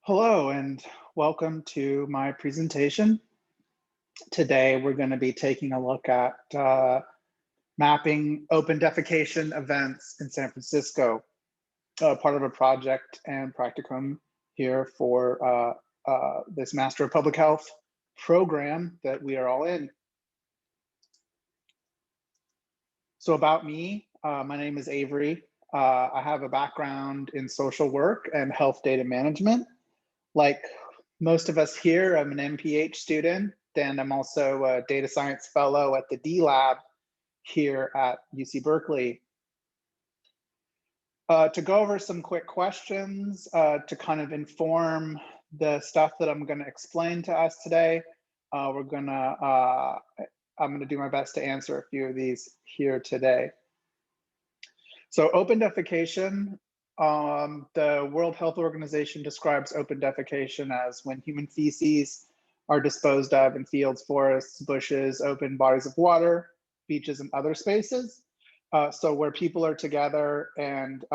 Hello and welcome to my presentation. Today we're going to be taking a look at mapping open defecation events in San Francisco, part of a project and practicum here for this Master of Public Health program that we are all in. So about me, my name is Avery. I have a background in social work and health data management. Like most of us here, I'm an MPH student, and I'm also a data science fellow at the D Lab here at UC Berkeley. To go over some quick questions to kind of inform the stuff that I'm going to explain to us today, I'm going to do my best to answer a few of these here today. So open defecation. The World Health Organization describes open defecation as when human feces are disposed of in fields, forests, bushes, open bodies of water, beaches, and other spaces. So where people are together and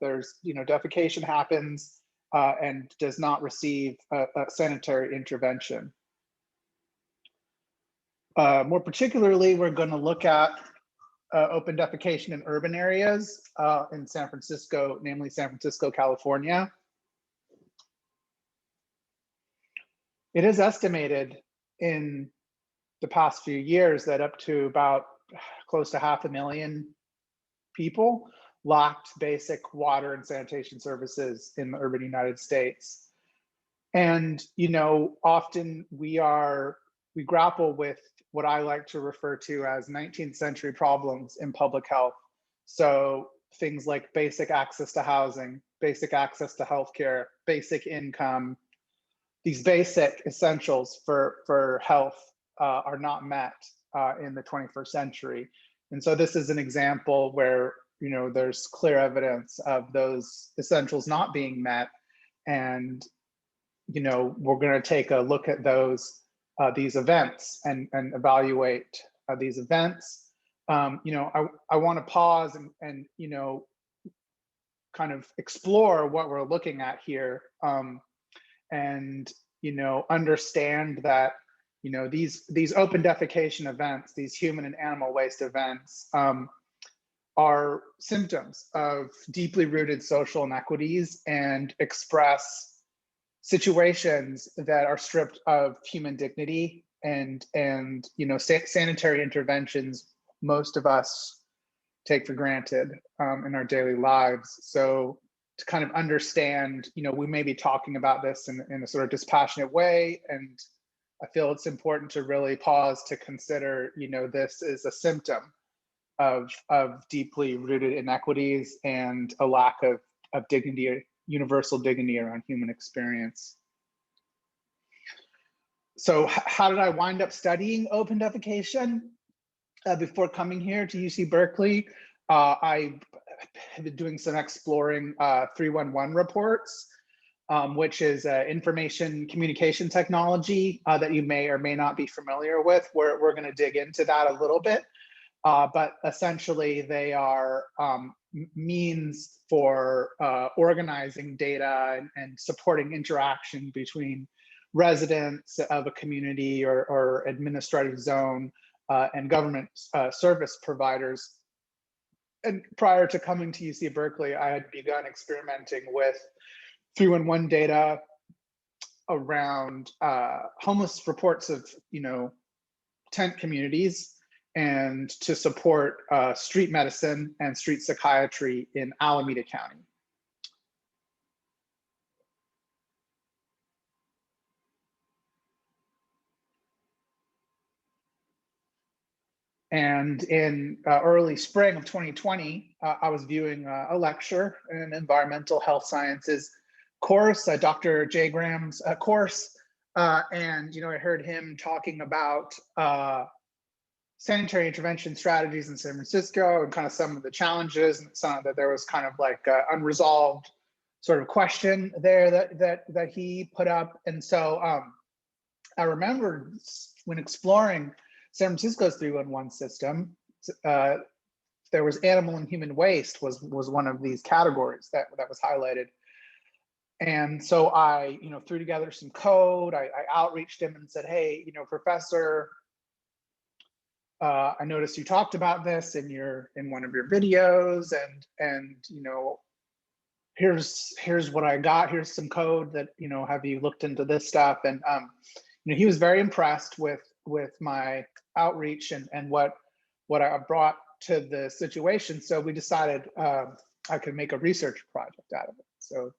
there's, defecation happens and does not receive a sanitary intervention. More particularly, we're going to look at open defecation in urban areas in San Francisco, namely San Francisco, California. It is estimated in the past few years that up to about close to 500,000 people lacked basic water and sanitation services in the urban United States. And, often we grapple with what I like to refer to as 19th century problems in public health. So things like basic access to housing, basic access to healthcare, basic income, these basic essentials for health are not met in the 21st century. And so this is an example where, there's clear evidence of those essentials not being met. And, we're going to take a look at these events and evaluate these events. I want to pause and kind of explore what we're looking at here, and understand that these open defecation events, these human and animal waste events, are symptoms of deeply rooted social inequities and express situations that are stripped of human dignity and sanitary interventions most of us take for granted in our daily lives. So to kind of understand, we may be talking about this in a sort of dispassionate way, and I feel it's important to really pause to consider, this is a symptom of deeply rooted inequities and a lack of dignity, universal dignity around human experience. So how did I wind up studying open defecation? Before coming here to UC Berkeley, I have been doing some exploring 311 reports, which is information communication technology that you may or may not be familiar with. We're going to dig into that a little bit. But essentially, they are means for organizing data and supporting interaction between residents of a community or administrative zone and government service providers. And prior to coming to UC Berkeley, I had begun experimenting with 311 data around homeless reports of tent communities, and to support street medicine and street psychiatry in Alameda County. And in early spring of 2020, I was viewing a lecture in an environmental health sciences course, Dr. Jay Graham's course, and I heard him talking about sanitary intervention strategies in San Francisco and kind of some of the challenges, and some that there was kind of like an unresolved sort of question there that he put up. And so I remember when exploring San Francisco's 311 system, there was animal and human waste was one of these categories that was highlighted. And so I, threw together some code. I outreached him and said, hey, professor, I noticed you talked about this in one of your videos, and here's what I got. Here's some code that, have you looked into this stuff? And he was very impressed with my outreach and what I brought to the situation. So we decided I could make a research project out of it. So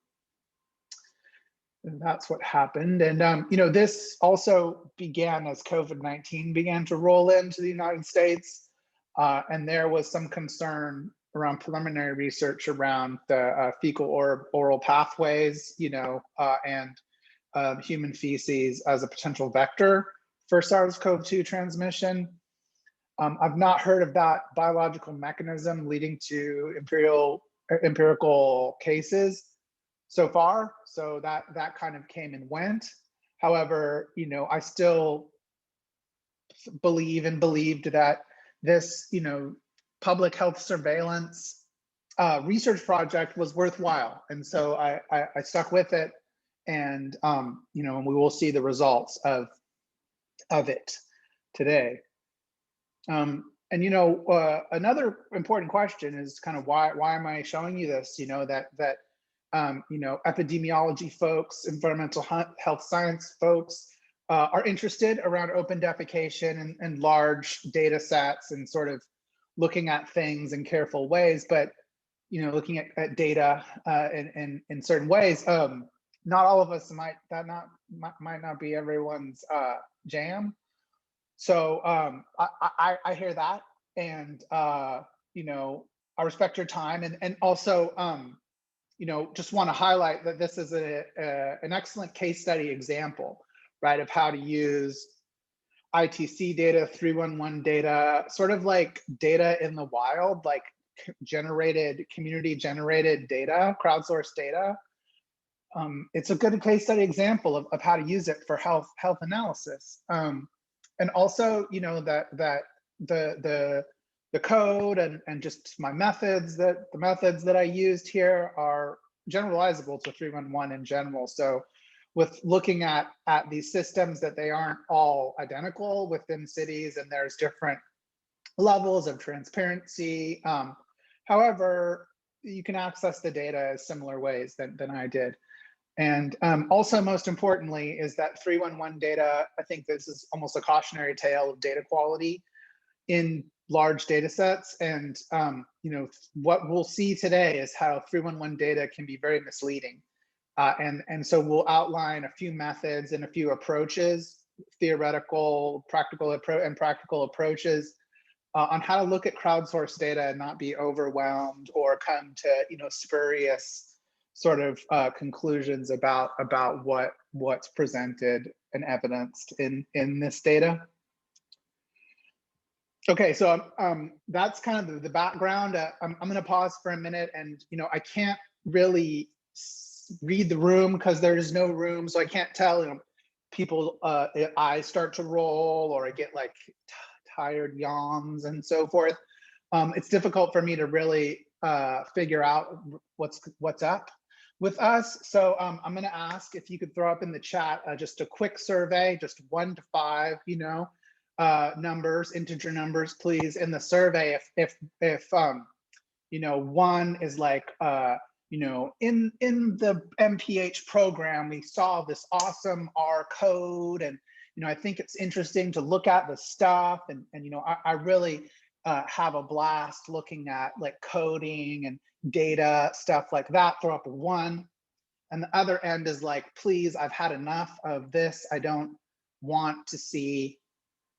that's what happened. And this also began as COVID-19 began to roll into the United States, and there was some concern around preliminary research around the fecal or oral pathways, and human feces as a potential vector for SARS-CoV-2 transmission. I've not heard of that biological mechanism leading to empirical cases so far. So that kind of came and went. However, I still believed that this, public health surveillance research project was worthwhile. And so I stuck with it, and we will see the results of it today. Another important question is kind of why am I showing you this? That epidemiology folks, environmental health science folks are interested around open defecation and large data sets and sort of looking at things in careful ways, but looking at data in certain ways. Not all of us might not be everyone's jam. So I hear that, and I respect your time, and also just want to highlight that this is an excellent case study example, right, of how to use ITC data, 311 data, sort of like data in the wild, like community generated data, crowdsourced data. It's a good case study example of how to use it for health analysis. And also, that the code and just my methods, the methods that I used here are generalizable to 311 in general. So with looking at these systems, that they aren't all identical within cities, and there's different levels of transparency. However, you can access the data in similar ways than I did. And also, most importantly, is that 311 data, I think this is almost a cautionary tale of data quality in large data sets. And what we'll see today is how 311 data can be very misleading. And so we'll outline a few methods and a few approaches, theoretical, practical approaches on how to look at crowdsourced data and not be overwhelmed or come to spurious sort of conclusions about what's presented and evidenced in this data. Okay, so that's kind of the background. I'm going to pause for a minute, and I can't really read the room because there is no room, so I can't tell. People, eyes start to roll, or I get like tired yawns and so forth. It's difficult for me to really figure out what's up with us. So I'm going to ask if you could throw up in the chat just a quick survey, just 1 to 5, numbers, integer numbers, please, in the survey. If 1 is like, in the MPH program, we saw this awesome R code, and I think it's interesting to look at the stuff, and I really have a blast looking at like coding and data stuff like that. Throw up a 1. And the other end is like, please, I've had enough of this. I don't want to see,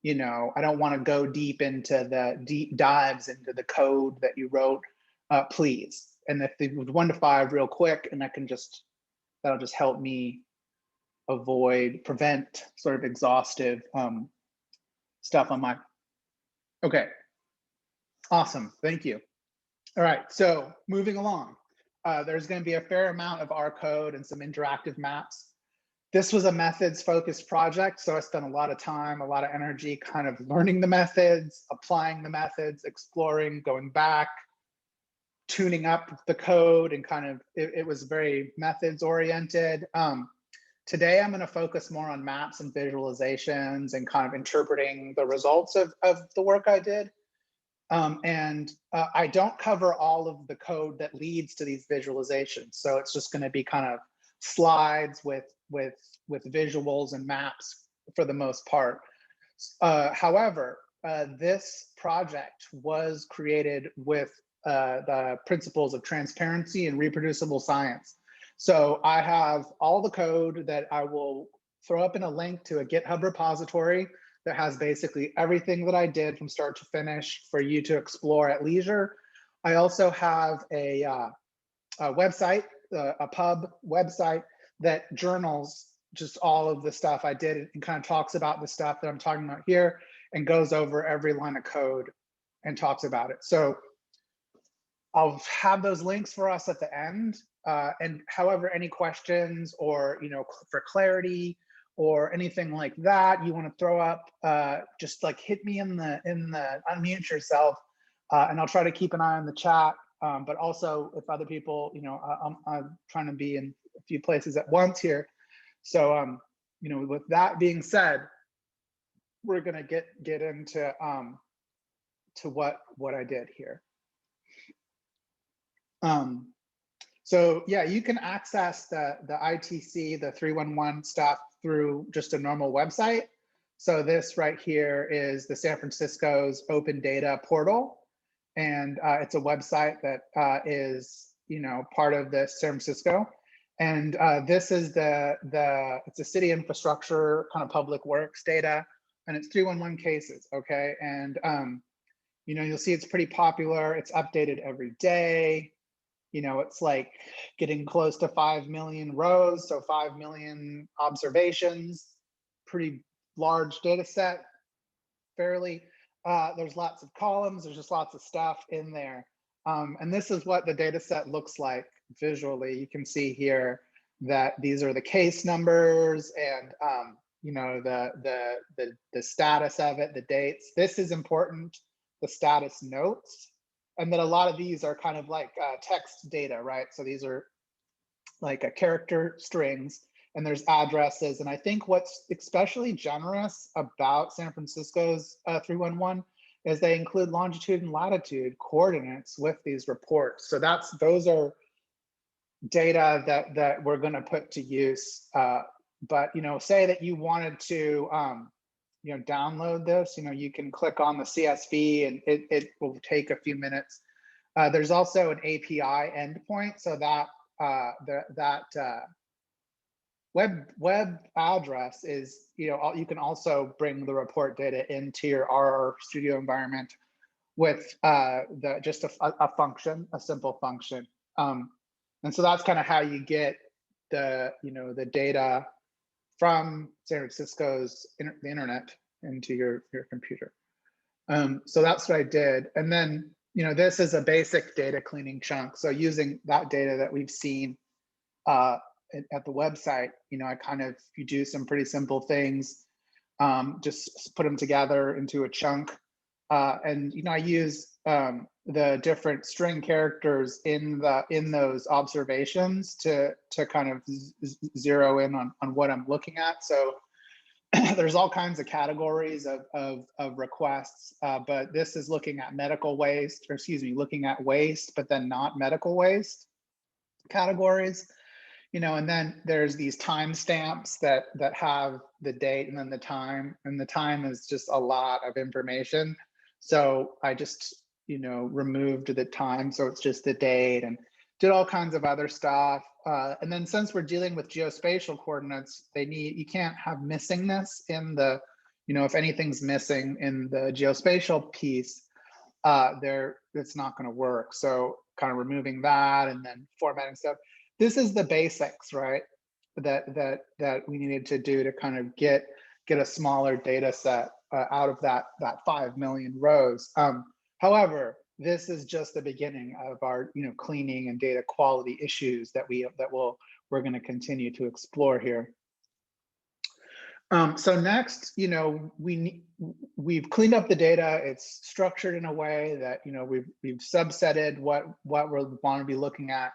I don't want to go deep into the deep dives into the code that you wrote, please. And if they would 1 to 5 real quick, and that'll just help me prevent sort of exhaustive stuff on my, okay. Awesome, thank you. All right, so moving along, there's going to be a fair amount of R code and some interactive maps. This was a methods focused project, so I spent a lot of time, a lot of energy kind of learning the methods, applying the methods, exploring, going back, tuning up the code and kind of, it was very methods oriented. Today, I'm going to focus more on maps and visualizations and kind of interpreting the results of the work I did. I don't cover all of the code that leads to these visualizations. So it's just going to be kind of slides with visuals and maps for the most part. However, this project was created with the principles of transparency and reproducible science. So I have all the code that I will throw up in a link to a GitHub repository that has basically everything that I did from start to finish for you to explore at leisure. I also have a website, a pub website that journals just all of the stuff I did and kind of talks about the stuff that I'm talking about here and goes over every line of code and talks about it. So I'll have those links for us at the end. And however, any questions or, for clarity or anything like that you want to throw up, just like hit me in the unmute yourself, and I'll try to keep an eye on the chat. But also if other people, I'm trying to be in a few places at once here. So, with that being said, we're gonna get into to what I did here. So yeah, you can access the ITC, the 311 stuff through just a normal website. So this right here is the San Francisco's open data portal. And it's a website that is, part of the San Francisco. And this is it's a city infrastructure kind of public works data, and it's 311 cases, okay? And you'll see it's pretty popular. It's updated every day. It's like getting close to 5 million rows, so 5 million observations, pretty large data set, fairly. There's lots of columns, there's just lots of stuff in there. And this is what the data set looks like visually. You can see here that these are the case numbers and the status of it, the dates. This is important, the status notes. And then a lot of these are kind of like text data, right? So these are like a character strings, and there's addresses. And I think what's especially generous about San Francisco's 311 is they include longitude and latitude coordinates with these reports. So those are data that we're going to put to use. But say that you wanted to download this, you can click on the CSV and it will take a few minutes. There's also an API endpoint, so that web address is, you can also bring the report data into your R Studio environment with just a function, a simple function. And so that's kind of how you get the data from San Francisco's the internet into your computer. So that's what I did. And then, this is a basic data cleaning chunk. So using that data that we've seen at the website, you do some pretty simple things, just put them together into a chunk. And I use the different string characters in those observations to kind of zero in on what I'm looking at. So there's all kinds of categories of requests, but this is looking at medical waste, or excuse me, looking at waste, but then not medical waste categories. And then there's these timestamps that have the date and then the time, and the time is just a lot of information. So I just, removed the time. So it's just the date, and did all kinds of other stuff. And then since we're dealing with geospatial coordinates, you can't have missingness in the, if anything's missing in the geospatial piece, it's not going to work. So kind of removing that and then formatting stuff. This is the basics, right? That we needed to do to kind of get a smaller data set out of that 5 million rows. However, this is just the beginning of our cleaning and data quality issues that we're going to continue to explore here. So next, we've cleaned up the data. It's structured in a way that we've subsetted what we want to be looking at.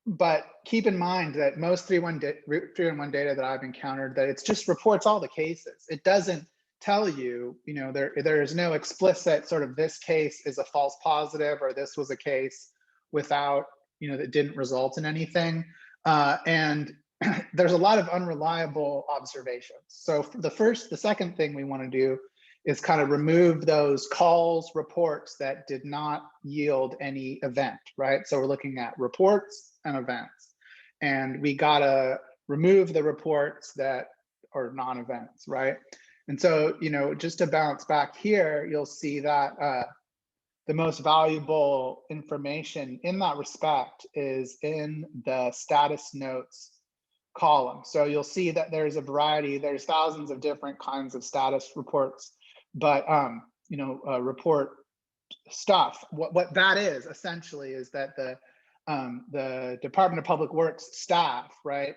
But keep in mind that most 3-in-1 data that I've encountered, that it just reports all the cases. It doesn't tell you, there is no explicit sort of this case is a false positive, or this was a case without, that didn't result in anything. And there's a lot of unreliable observations. So the second thing we want to do is kind of remove those calls, reports that did not yield any event, right? So we're looking at reports and events, and we gotta remove the reports that are non-events, right? And so, just to bounce back here, you'll see that the most valuable information in that respect is in the status notes column. So you'll see that there's a variety, there's thousands of different kinds of status reports, but report stuff. What that is essentially is that the Department of Public Works staff, right,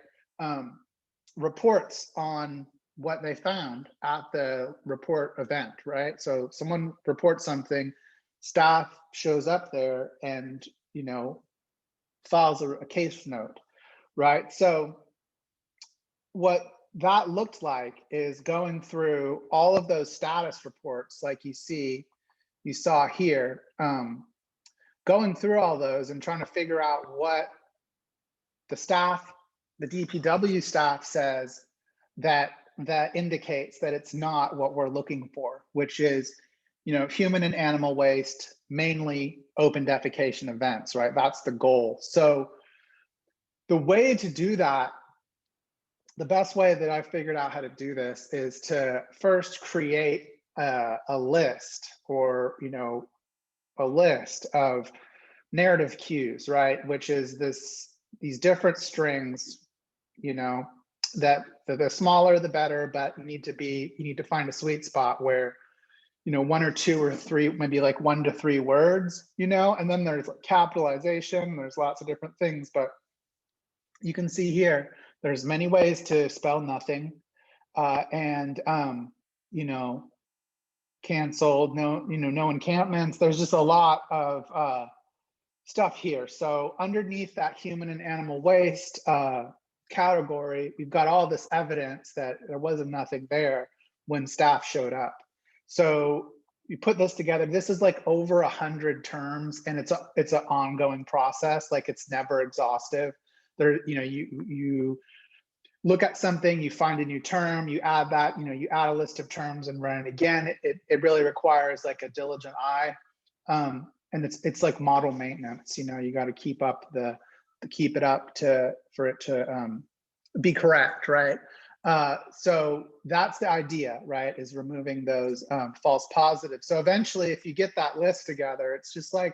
reports on what they found at the report event, right? So someone reports something, staff shows up there and files a case note, right? So what that looked like is going through all of those status reports, like you saw here, going through all those and trying to figure out what the DPW staff says that indicates that it's not what we're looking for, which is, human and animal waste, mainly open defecation events, right? That's the goal. So the way to do that, the best way that I figured out how to do this is to first create a list, or a list of narrative cues, right? Which is these different strings, that the smaller the better, but you need to find a sweet spot where 1 or 2 or 3, maybe like 1 to 3 words, and then there's like capitalization, there's lots of different things, but you can see here there's many ways to spell nothing, and canceled, no encampments. There's just a lot of stuff here. So underneath that human and animal waste category, we've got all this evidence that there wasn't nothing there when staff showed up. So you put this together. This is like over 100 terms, and it's an ongoing process. Like, it's never exhaustive. There, you look at something, you find a new term, you add that, you add a list of terms and run it again. It really requires like a diligent eye, and it's like model maintenance. You got to keep it up for it to be correct, right? So that's the idea, right? Is removing those false positives. So eventually, if you get that list together, it's just like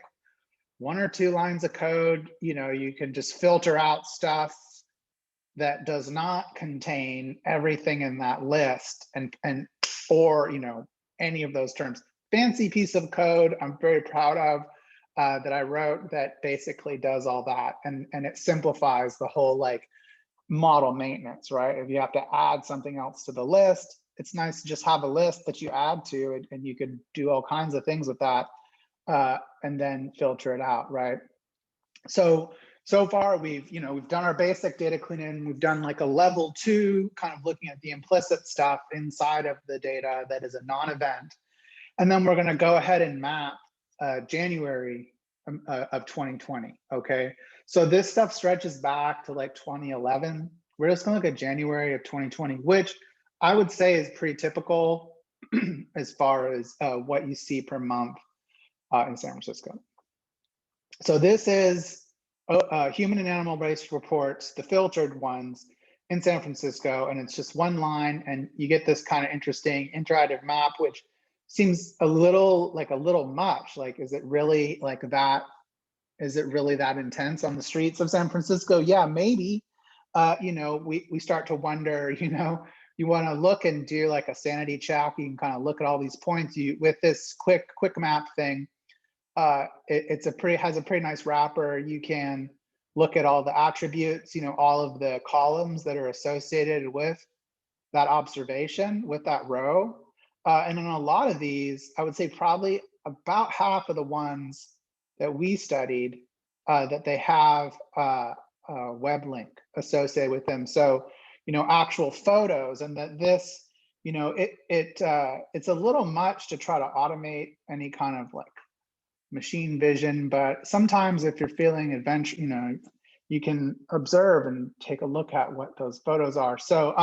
1 or 2 lines of code. You can just filter out stuff that does not contain everything in that list, or any of those terms. Fancy piece of code I'm very proud of, that I wrote, that basically does all that, and it simplifies the whole like model maintenance, right? If you have to add something else to the list, it's nice to just have a list that you add to, and you could do all kinds of things with that, and then filter it out, right? So far, we've done our basic data cleaning. We've done like a level 2, kind of looking at the implicit stuff inside of the data that is a non-event. And then we're going to go ahead and map January of 2020. Okay, so this stuff stretches back to like 2011. We're just going to look at January of 2020, which I would say is pretty typical as far as what you see per month in San Francisco. So this is human and animal waste reports, the filtered ones in San Francisco, and it's just 1 line, and you get this kind of interesting interactive map, which seems a little much. Like, is it really like that? Is it really that intense on the streets of San Francisco? Yeah, maybe. We start to wonder. You want to look and do like a sanity check. You can kind of look at all these points. With this quick map thing. It has a pretty nice wrapper. You can look at all the attributes, all of the columns that are associated with that observation, with that row. And in a lot of these, I would say probably about half of the ones that we studied, that they have a web link associated with them. So, actual photos, and that this, it's a little much to try to automate any kind of like machine vision, but sometimes if you're feeling adventure, you can observe and take a look at what those photos are. So,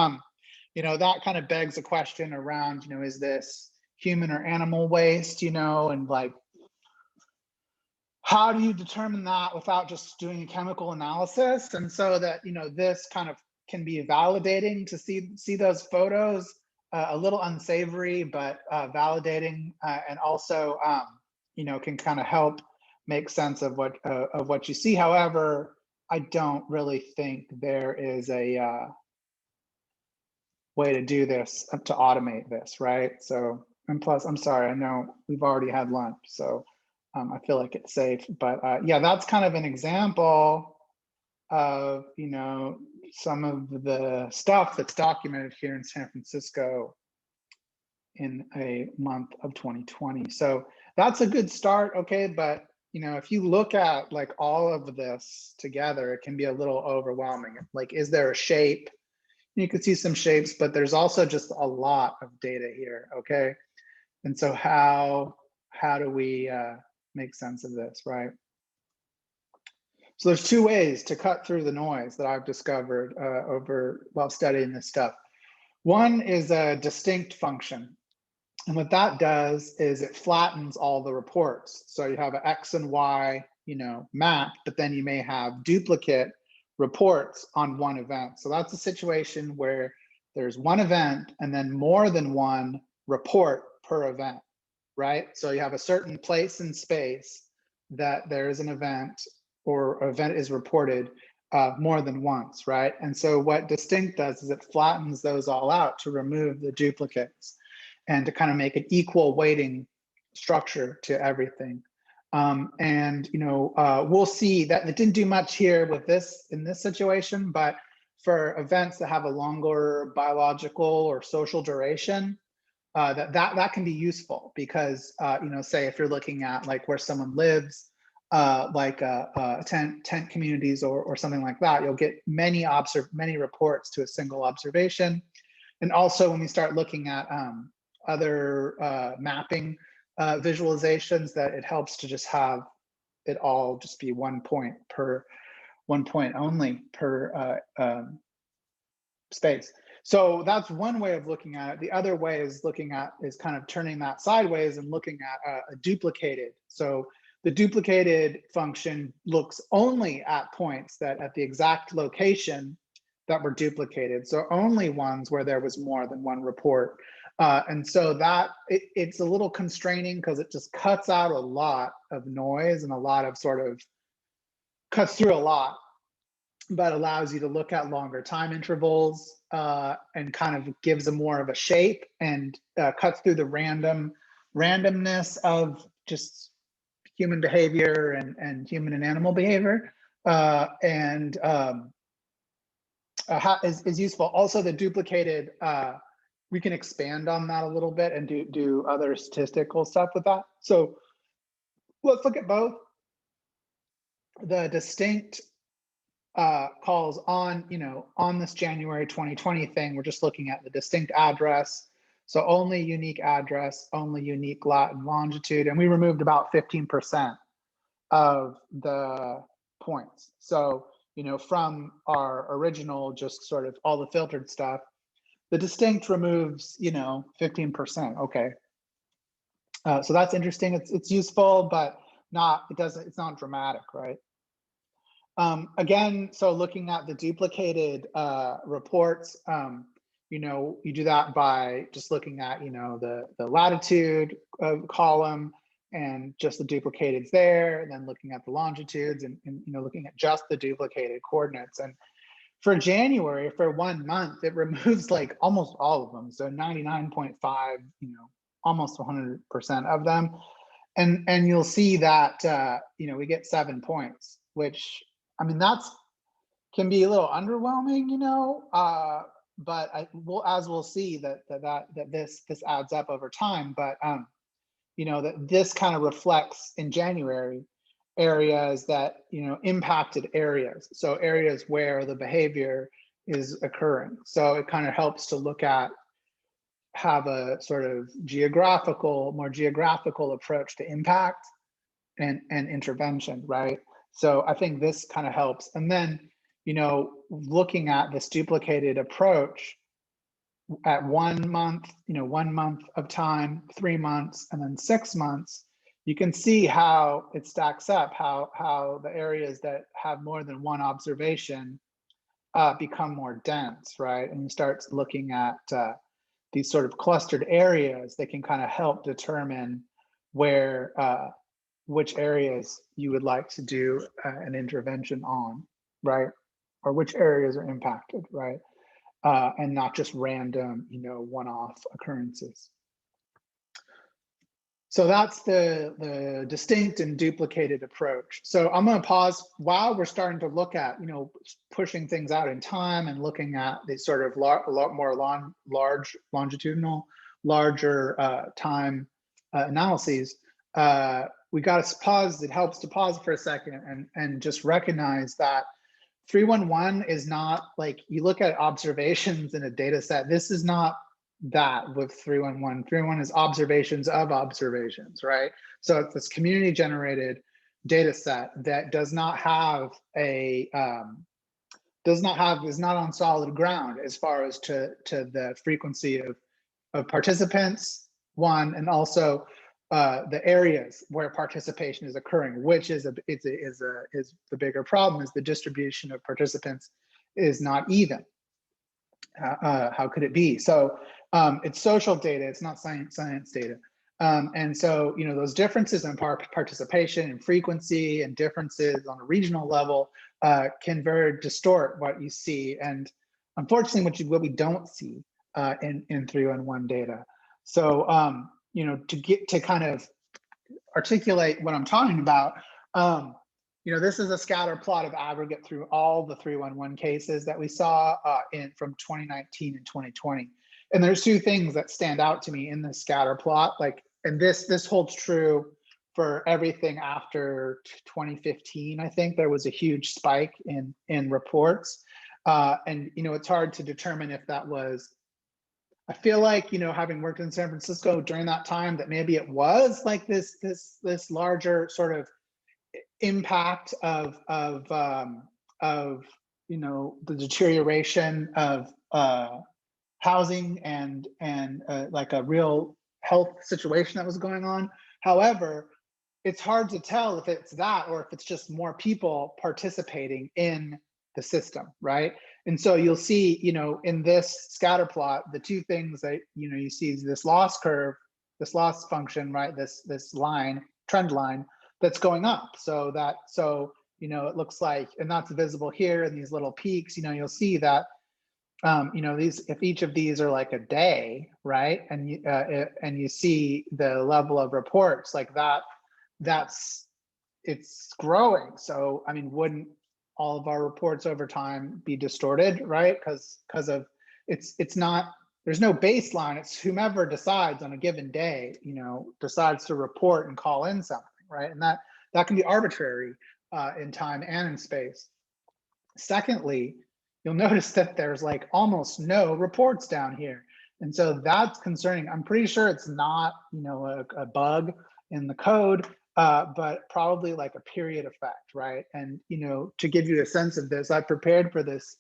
that kind of begs a question around, is this human or animal waste, and like, how do you determine that without just doing a chemical analysis? And so that, this kind of can be validating to see those photos, a little unsavory, but validating, and also, can kind of help make sense of what you see. However, I don't really think there is a way to do this, to automate this, right? So, and plus, I'm sorry, I know we've already had lunch, so I feel like it's safe. But yeah, that's kind of an example of, some of the stuff that's documented here in San Francisco in a month of 2020. So that's a good start, okay? But, if you look at like all of this together, it can be a little overwhelming. Like, is there a shape? You can see some shapes, but there's also just a lot of data here, okay? And so how do we make sense of this, right? So there's two ways to cut through the noise that I've discovered while studying this stuff. One is a distinct function. And what that does is it flattens all the reports. So you have an X and Y, map, but then you may have duplicate reports on one event. So that's a situation where there's one event and then more than one report per event, right? So you have a certain place in space that there is an event or event is reported more than once, right? And so what distinct does is it flattens those all out to remove the duplicates and to kind of make an equal weighting structure to everything. And we'll see that it didn't do much here with this in this situation, but for events that have a longer biological or social duration, that can be useful because say if you're looking at like where someone lives, like tent communities or something like that, you'll get many reports to a single observation. And also when we start looking at other mapping visualizations, that it helps to just have it all just be 1 point only per space. So that's one way of looking at it. The other way is kind of turning that sideways and looking at a duplicated. So the duplicated function looks only at points that at the exact location that were duplicated. So only ones where there was more than one report. And so that it's a little constraining because it just cuts out a lot of noise and a lot of cuts through a lot, but allows you to look at longer time intervals and kind of gives a more of a shape and cuts through the randomness of just human behavior and human and animal behavior, is useful. Also, the duplicated, we can expand on that a little bit and do other statistical stuff with that. So let's look at both. The distinct calls on this January 2020 thing. We're just looking at the distinct address. So only unique address, only unique lat and longitude. And we removed about 15% of the points. So, from our original, just sort of all the filtered stuff, the distinct removes, 15%. Okay. So that's interesting. It's useful, but it's not dramatic, right? Again, so looking at the duplicated reports, you do that by just looking at, the latitude column and just the duplicateds there, and then looking at the longitudes and looking at just the duplicated coordinates. And for January, for 1 month, it removes like almost all of them. So 99.5, almost 100% of them. And you'll see that, we get 7 points, which I mean, that's can be a little underwhelming, you know, but as we'll see that this adds up over time. But you know, that this kind of reflects in January areas that, you know, impacted areas. So areas where the behavior is occurring. So it kind of helps to look at, have a sort of more geographical approach to impact and intervention, right? So I think this kind of helps. And then, you know, looking at this duplicated approach at 1 month, you know, 1 month of time, 3 months, and then 6 months, you can see how it stacks up, how the areas that have more than one observation become more dense, right? And you start looking at these sort of clustered areas that can kind of help determine where, which areas you would like to do an intervention on, right? Or which areas are impacted, right? And not just random, you know, one-off occurrences. So that's the distinct and duplicated approach. So I'm going to pause while we're starting to look at, you know, pushing things out in time and looking at these sort of longitudinal, larger time analyses. We got to pause. It helps to pause for a second and just recognize that 311 is not like, you look at observations in a data set. This is not that with 311. 311 is observations of observations, right? So it's this community generated data set that does not have a is not on solid ground as far as to the frequency of participants, one, and also the areas where participation is occurring, which is the bigger problem, is the distribution of participants is not even. How could it be? So it's social data, it's not science data. And so, you know, those differences in participation and frequency and differences on a regional level can very distort what you see. And unfortunately, what we don't see in 311 data. So, you know, to get to kind of articulate what I'm talking about, you know, this is a scatter plot of aggregate through all the 311 cases that we saw from 2019 and 2020. And there's two things that stand out to me in this scatter plot, like, and this holds true for everything after 2015. I think there was a huge spike in reports. And, you know, it's hard to determine if that was, I feel like, you know, having worked in San Francisco during that time, that maybe it was like this larger sort of impact of you know, the deterioration of housing and like a real health situation that was going on. However, it's hard to tell if it's that or if it's just more people participating in the system, right? And so you'll see, you know, in this scatter plot, the two things that, you know, you see is this loss curve, this loss function, right? This line, trend line, that's going up. So you know, it looks like, and that's visible here in these little peaks, you know, you'll see that, you know, these, if each of these are like a day, right? And you see the level of reports like that, it's growing. So, I mean, wouldn't all of our reports over time be distorted, right? Because of, it's not, there's no baseline. It's whomever decides on a given day, you know, decides to report and call in something, right? And that can be arbitrary in time and in space. Secondly, you'll notice that there's like almost no reports down here. And so that's concerning. I'm pretty sure it's not, you know, a bug in the code, but probably like a period effect, right? And, you know, to give you a sense of this, I prepared for this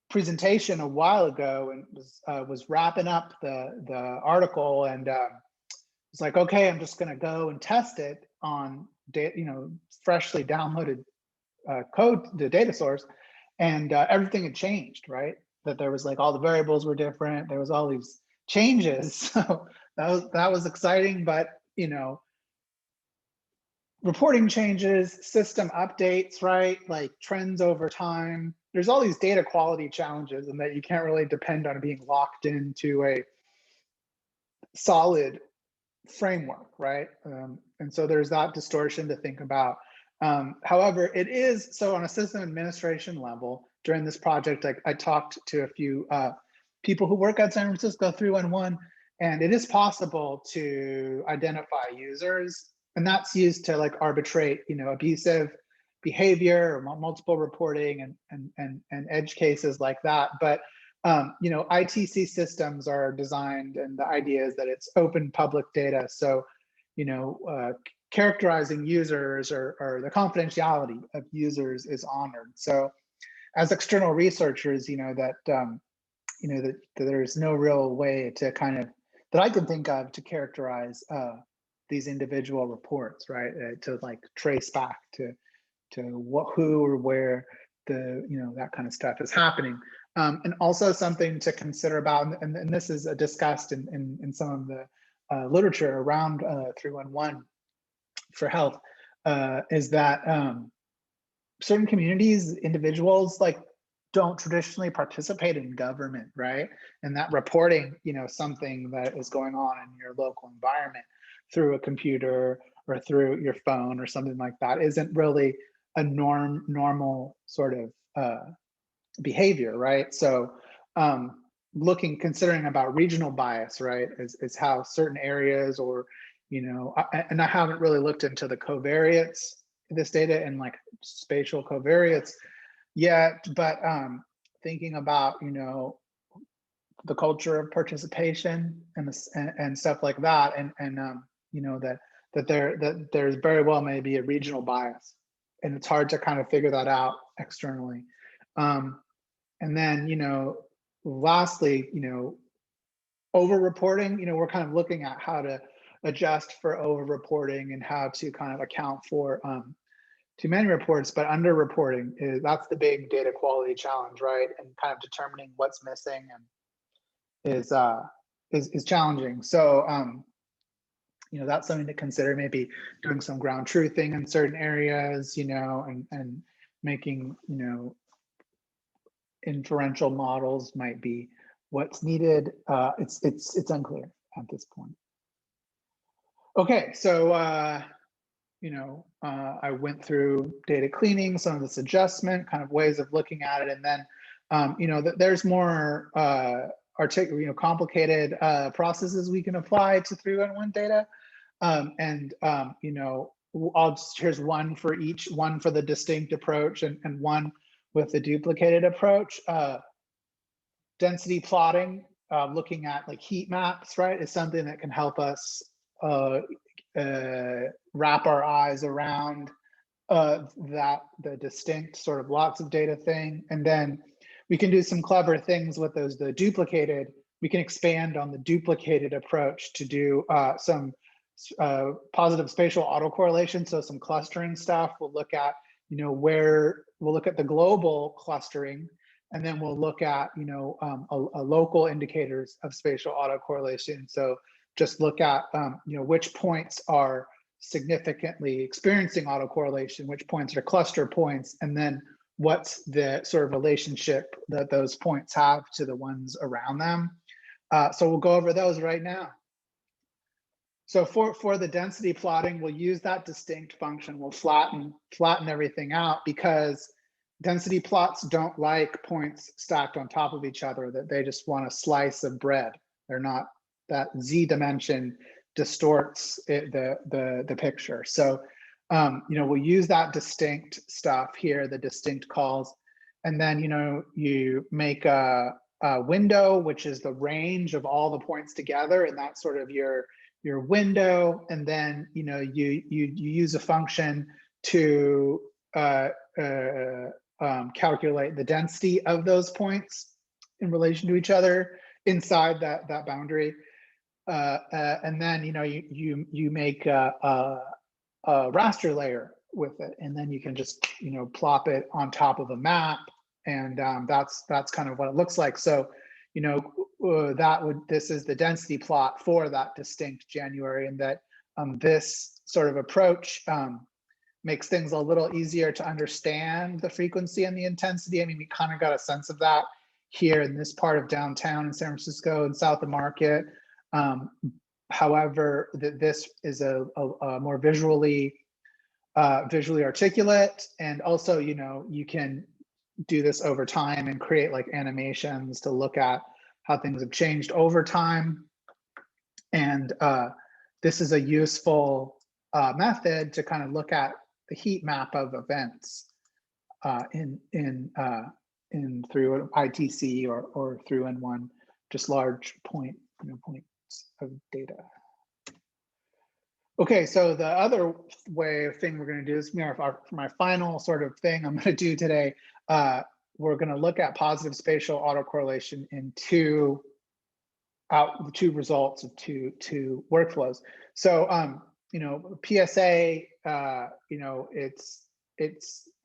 presentation a while ago and was wrapping up the article, and it's like, okay, I'm just gonna go and test it on, you know, freshly downloaded code, the data source, and everything had changed, right? That there was like all the variables were different. There was all these changes. So that was exciting, but, you know, reporting changes, system updates, right? Like trends over time. There's all these data quality challenges, and that you can't really depend on being locked into a solid framework, right? And so there's that distortion to think about. However, it is, so on a system administration level, during this project, I talked to a few people who work at San Francisco 311, and it is possible to identify users, and that's used to like arbitrate, abusive behavior or multiple reporting and edge cases like that. But ITC systems are designed, and the idea is that it's open public data. So, characterizing users or the confidentiality of users is honored. So as external researchers, that there's no real way to that I can think of to characterize these individual reports, right? To like trace back to who or where that kind of stuff is happening. And also something to consider about, and this is discussed in some of the literature around 311 for health, is that certain communities, individuals, like don't traditionally participate in government, right? And that reporting, something that is going on in your local environment through a computer or through your phone or something like that isn't really a normal sort of behavior, right? So considering about regional bias, right, is how certain areas or, and I haven't really looked into the covariates in this data and like spatial covariates yet, but thinking about, the culture of participation and stuff like that, and that there's very well may be a regional bias, and it's hard to kind of figure that out externally. And then, lastly, over-reporting, we're kind of looking at how to adjust for over-reporting and how to kind of account for too many reports, but under-reporting that's the big data quality challenge, right? And kind of determining what's missing and is challenging. So that's something to consider, maybe doing some ground truthing in certain areas, and making, inferential models might be what's needed. It's unclear at this point. Okay, so I went through data cleaning, some of this adjustment, kind of ways of looking at it, and then there's more complicated processes we can apply to 311 data, here's one for each, one for the distinct approach and one with the duplicated approach. Density plotting, looking at like heat maps, right, is something that can help us wrap our eyes around the distinct sort of lots of data thing. And then we can do some clever things with the duplicated. We can expand on the duplicated approach to do some positive spatial autocorrelation, so some clustering stuff. We'll look at we'll look at the global clustering, and then we'll look at a local indicators of spatial autocorrelation. So just look at which points are significantly experiencing autocorrelation, which points are cluster points, and then what's the sort of relationship that those points have to the ones around them. So we'll go over those right now. So for the density plotting, we'll use that distinct function. We'll flatten everything out, because density plots don't like points stacked on top of each other, that they just want a slice of bread. They're not, that Z dimension distorts the picture. So we'll use that distinct stuff here, the distinct calls, and then you make a window, which is the range of all the points together, and that's sort of your window. And then you use a function to calculate the density of those points in relation to each other inside that boundary. And then you make a raster layer with it, and then you can just plop it on top of a map, and that's kind of what it looks like. So this is the density plot for that distinct January, and that this sort of approach makes things a little easier to understand the frequency and the intensity. I mean, we kind of got a sense of that here in this part of downtown in San Francisco and south of Market. However, this is a more visually visually articulate, and also, you know, you can do this over time and create like animations to look at how things have changed over time. And this is a useful method to kind of look at the heat map of events in through ITC or through in one just large points of data. Okay, so the other thing we're going to do is, for my final sort of thing I'm going to do today, we're going to look at positive spatial autocorrelation in two results of two workflows. So you know, PSA, you know, it's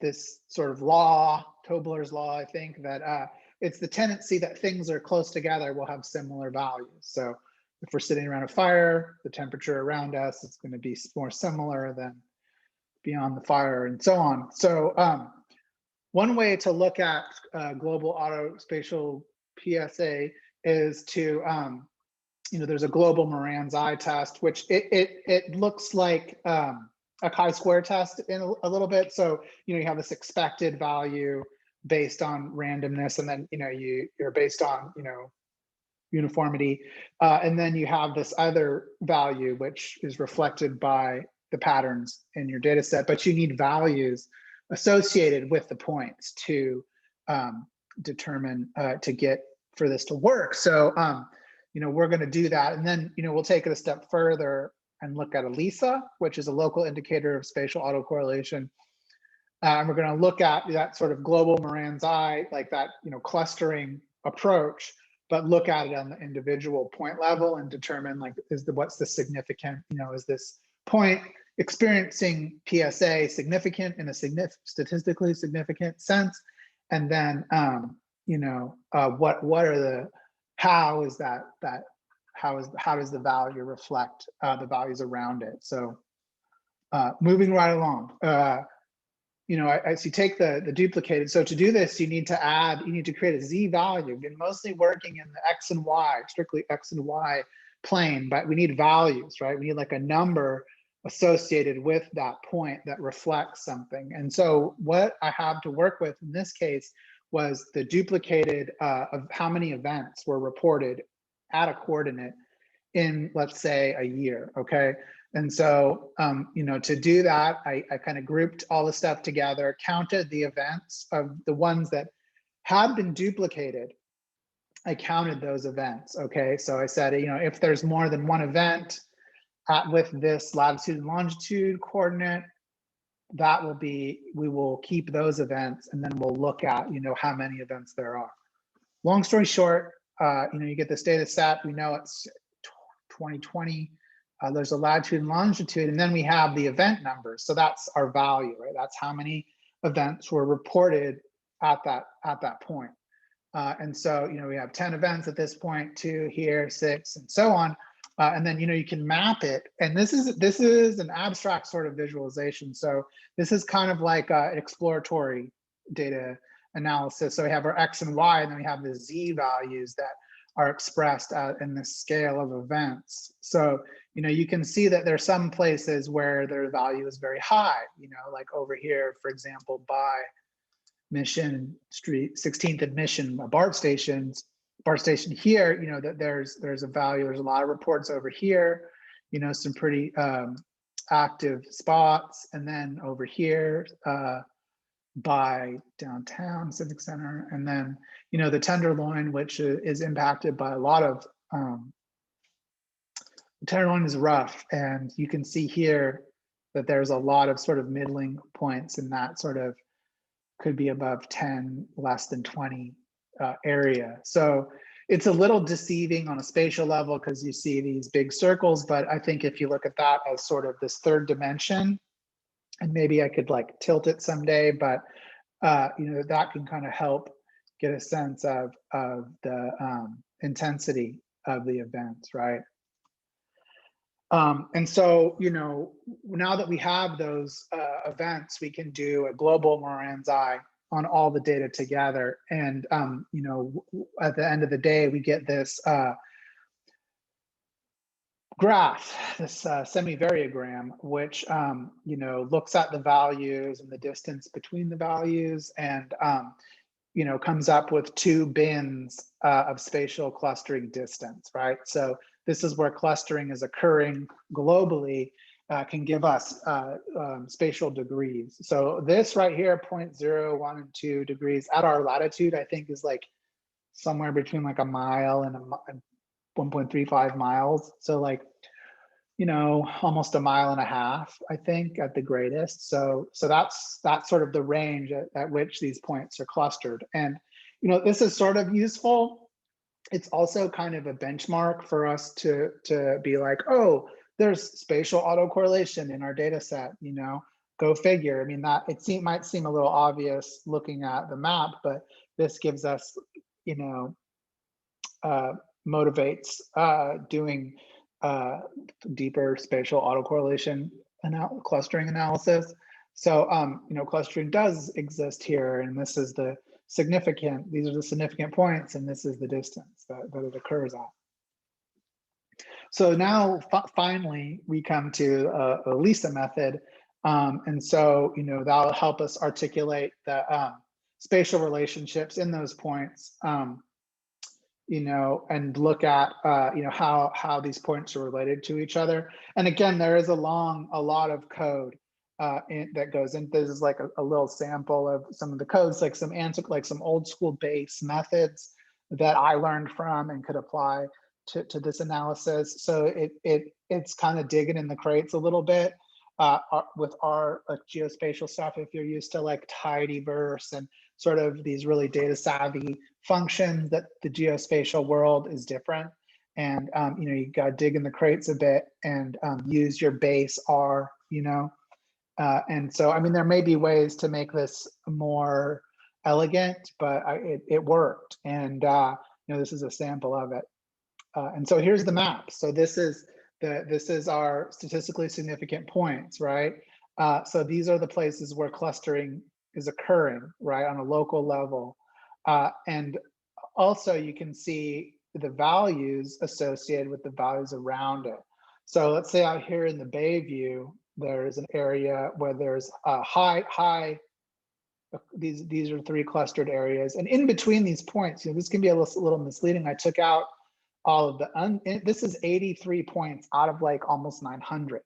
this sort of law, Tobler's law, I think, that it's the tendency that things are close together will have similar values. So if we're sitting around a fire, the temperature around us is going to be more similar than beyond the fire, and so on. So one way to look at global autospatial PSA is to, you know, there's a global Moran's eye test, which it looks like a chi-square test in a little bit. So, you know, you have this expected value based on randomness, and then, you know, you're based on, you know, uniformity, and then you have this other value which is reflected by the patterns in your data set, but you need values associated with the points to determine to get for this to work. So you know, we're going to do that, and then, you know, we'll take it a step further and look at ELISA, which is a local indicator of spatial autocorrelation. And we're going to look at that sort of global Moran's eye, like that, you know, clustering approach, but look at it on the individual point level and determine, like, what's the significant, you know, is this point experiencing PSA significant in a statistically significant sense? And then, you know, what are the, how does the value reflect the values around it? So moving right along, you know, as you take the duplicated, so to do this, you need to create a Z value. We've been mostly working in the X and Y, strictly X and Y plane, but we need values, right? We need like a number associated with that point that reflects something. And so what I have to work with in this case was the duplicated of how many events were reported at a coordinate in, let's say, a year, okay? And so, you know, to do that, I kind of grouped all the stuff together, counted the events of the ones that had been duplicated. I counted those events, okay? So I said, you know, if there's more than one event with this latitude and longitude coordinate, that will be, we will keep those events, and then we'll look at, you know, how many events there are. Long story short, you know, you get this data set, we know it's 2020, there's a latitude and longitude, and then we have the event numbers. So that's our value, right? That's how many events were reported at that point. And so, you know, we have 10 events at this point, 2 here, 6, and so on. And then, you know, you can map it. And this is an abstract sort of visualization. So this is kind of like an exploratory data analysis. So we have our X and Y, and then we have the Z values that are expressed in the scale of events. So, you know, you can see that there's some places where their value is very high, you know, like over here, for example, by Mission Street, 16th and Mission, BART station here, you know, that there's a value, there's a lot of reports over here, you know, some pretty active spots. And then over here by downtown Civic Center. And then, you know, the Tenderloin, which is impacted by a lot of, the Tenderloin is rough. And you can see here that there's a lot of sort of middling points in that sort of, could be above 10, less than 20 area. So it's a little deceiving on a spatial level because you see these big circles, but I think if you look at that as sort of this third dimension, and maybe I could like tilt it someday, but you know, that can kind of help get a sense of the intensity of the events, right? And so, you know, now that we have those events, we can do a global Moran's eye on all the data together. And, you know, at the end of the day, we get this graph, this semi-variogram, which looks at the values and the distance between the values, and comes up with two bins of spatial clustering distance, right? So this is where clustering is occurring globally, can give us spatial degrees. So this right here, 0.0, 1, and 2 degrees at our latitude, I think is like somewhere between like a mile and 1.35 miles. So like, almost a mile and a half, I think, at the greatest. So that's sort of the range at which these points are clustered. And, this is sort of useful. It's also kind of a benchmark for us to be like, oh, there's spatial autocorrelation in our data set, go figure. I mean, that might seem a little obvious looking at the map, but this gives us, motivates doing deeper spatial autocorrelation clustering analysis. So, clustering does exist here, and this is these are the significant points, and this is the distance that it occurs at. So now, finally, we come to a LISA method, and so, that'll help us articulate the spatial relationships in those points, and look at, how these points are related to each other. And again, there is a lot of code that goes in. This is like a little sample of some of the codes, like some old school base methods that I learned from and could apply to this analysis. So it's kind of digging in the crates a little bit with our geospatial stuff. If you're used to like tidyverse and sort of these really data savvy functions, that the geospatial world is different. And you got to dig in the crates a bit and use your base R, and so, I mean, there may be ways to make this more elegant, but it worked. And, this is a sample of it. And so here's the map. So this is our statistically significant points, right? So these are the places where clustering is occurring, right, on a local level. And also you can see the values associated with the values around it. So let's say out here in the Bayview, there is an area where there's a high, these are 3 clustered areas. And in between these points, this can be a little misleading. I took out all of this is 83 points out of like almost 900.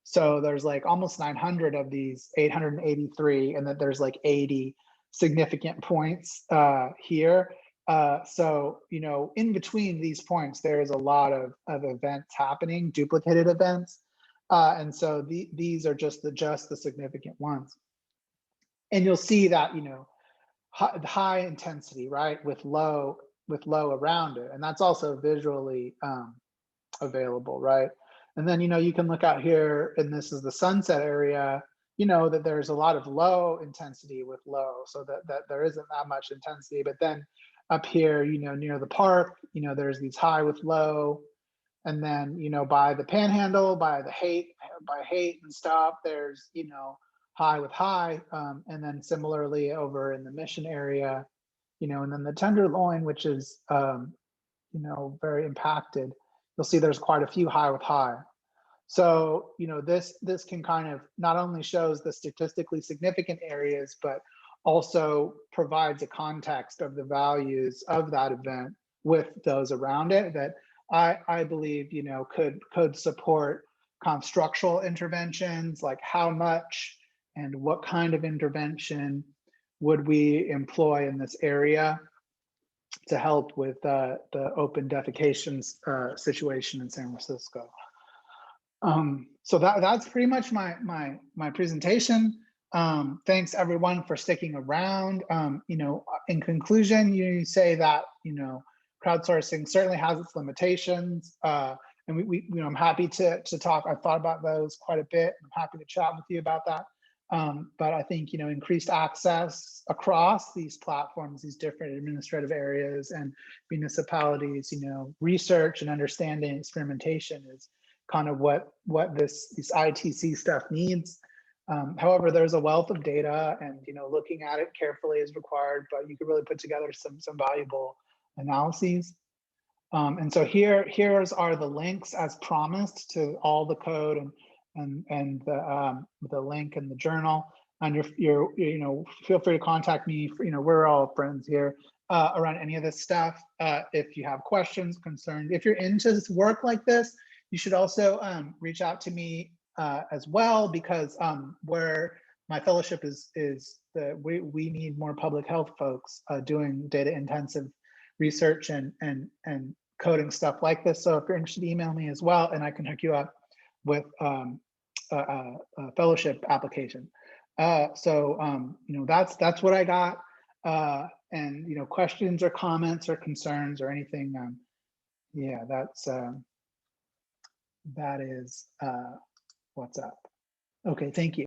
So there's like almost 900 of these 883, and then there's like 80 significant points here. So, in between these points, there is a lot of events happening, duplicated events. And so these are just the significant ones. And you'll see that, high intensity, right, with low around it. And that's also visually available, right? And then, you can look out here, and this is the Sunset area, that there's a lot of low intensity with low, so that there isn't that much intensity. But then up here, near the park, there's these high with low. And then, by the Panhandle, by Haight and stuff, there's, high with high. And then similarly over in the Mission area, and then the Tenderloin, which is, very impacted, you'll see there's quite a few high with high. So, this can kind of not only shows the statistically significant areas, but also provides a context of the values of that event with those around it that I believe, could support kind of structural interventions, like how much and what kind of intervention would we employ in this area to help with the open defecation situation in San Francisco. So that's pretty much my presentation. Thanks everyone for sticking around. In conclusion, you say that, crowdsourcing certainly has its limitations, and I'm happy to talk. I've thought about those quite a bit. I'm happy to chat with you about that. But I think, increased access across these platforms, these different administrative areas and municipalities, research and understanding experimentation is kind of what this ITC stuff needs. However, there's a wealth of data, and looking at it carefully is required, but you could really put together some valuable analyses. And so here's are the links as promised to all the code and the link and the journal. And you're feel free to contact me. We're all friends here around any of this stuff. If you have questions, concerns, if you're into this work like this, you should also reach out to me as well, because where my fellowship is we need more public health folks doing data intensive research and coding stuff like this. So if you're interested, email me as well, and I can hook you up with a fellowship application. So that's what I got. And questions or comments or concerns or anything. Yeah, that is what's up. Okay, thank you.